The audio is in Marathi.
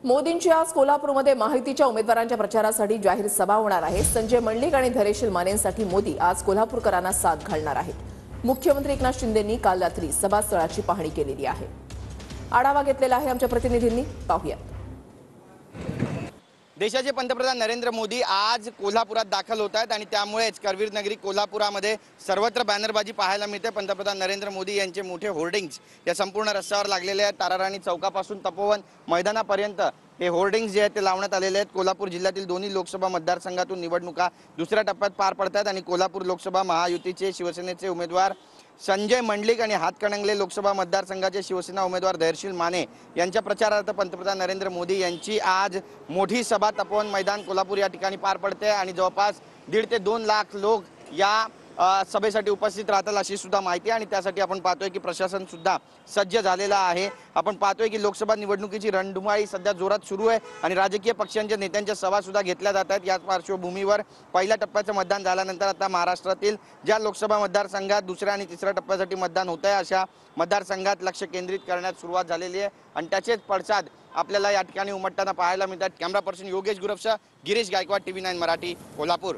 मोदींची आज कोल्हापूरमध्ये महायुतीच्या उमेदवारांच्या प्रचारासाठी जाहीर सभा होणार आहे। संजय मंडलिक आणि धैर्यशील मानेंसाठी मोदी आज कोल्हापूरकरांना साथ घालणार आहेत। मुख्यमंत्री एकनाथ शिंदेंनी काल रात्री सभास्थळाची पाहणी केलेली आहे। आढावा घेतलेला आहे आमच्या प्रतिनिधींनी, पाहूया। देशाचे पंतप्रधान नरेंद्र मोदी आज कोल्हापुरात दाखल होत आहेत आणि त्यामुळेच करवीर नगरी कोल्हापुरामध्ये सर्वत्र बॅनरबाजी पाहायला मिळते। पंतप्रधान नरेंद्र मोदी यांचे मोठे होर्डिंग्स या संपूर्ण रस्त्यावर लागलेले आहेत। ताराराणी चौकापासून तपोवन मैदानापर्यंत हे होर्डिंग्स जे आहेत ते लावण्यात आलेले आहेत। कोल्हापूर जिल्ह्यातील दोन्ही लोकसभा मतदारसंघातून निवडणुका दुसऱ्या टप्प्यात पार पडतात आणि कोल्हापूर लोकसभा महायुतीचे शिवसेनेचे उमेदवार संजय मंडलिक आणि हातकणंगले लोकसभा मतदारसंघाचे शिवसेना उमेदवार धैर्यशील माने यांच्या प्रचारार्थ पंतप्रधान नरेंद्र मोदी यांची आज मोठी सभा तपोवन मैदान कोल्हापूर या ठिकाणी पार पडते आणि जवळपास 1.5 ते 2 लाख लोक या सभेसाठी उपस्थित राहतील अशी सुद्धा माहिती आणि त्यासाठी आपण पाहतोय की प्रशासन सुद्धा सज्ज झालेला आहे। आपण पाहतोय की लोकसभा निवडणुकीची रणधुमाळी सध्या जोरात सुरू आहे आणि राजकीय पक्षांच्या नेत्यांच्या सभा सुद्धा घेतल्या जात आहेत। याच पार्श्वभूमीवर पहिल्या टप्प्याचं मतदान झाल्यानंतर आता महाराष्ट्रातील ज्या लोकसभा मतदारसंघात दुसऱ्या आणि तिसऱ्या टप्प्यासाठी मतदान होत आहे अशा मतदारसंघात लक्ष केंद्रित करण्यास सुरुवात झालेली आहे आणि त्याचेच पडसाद आपल्याला या ठिकाणी उमटताना पाहायला मिळतात। कॅमेरा पर्सन योगेश गुरवसह गिरीश गायकवाड, TV9 मराठी, कोल्हापूर।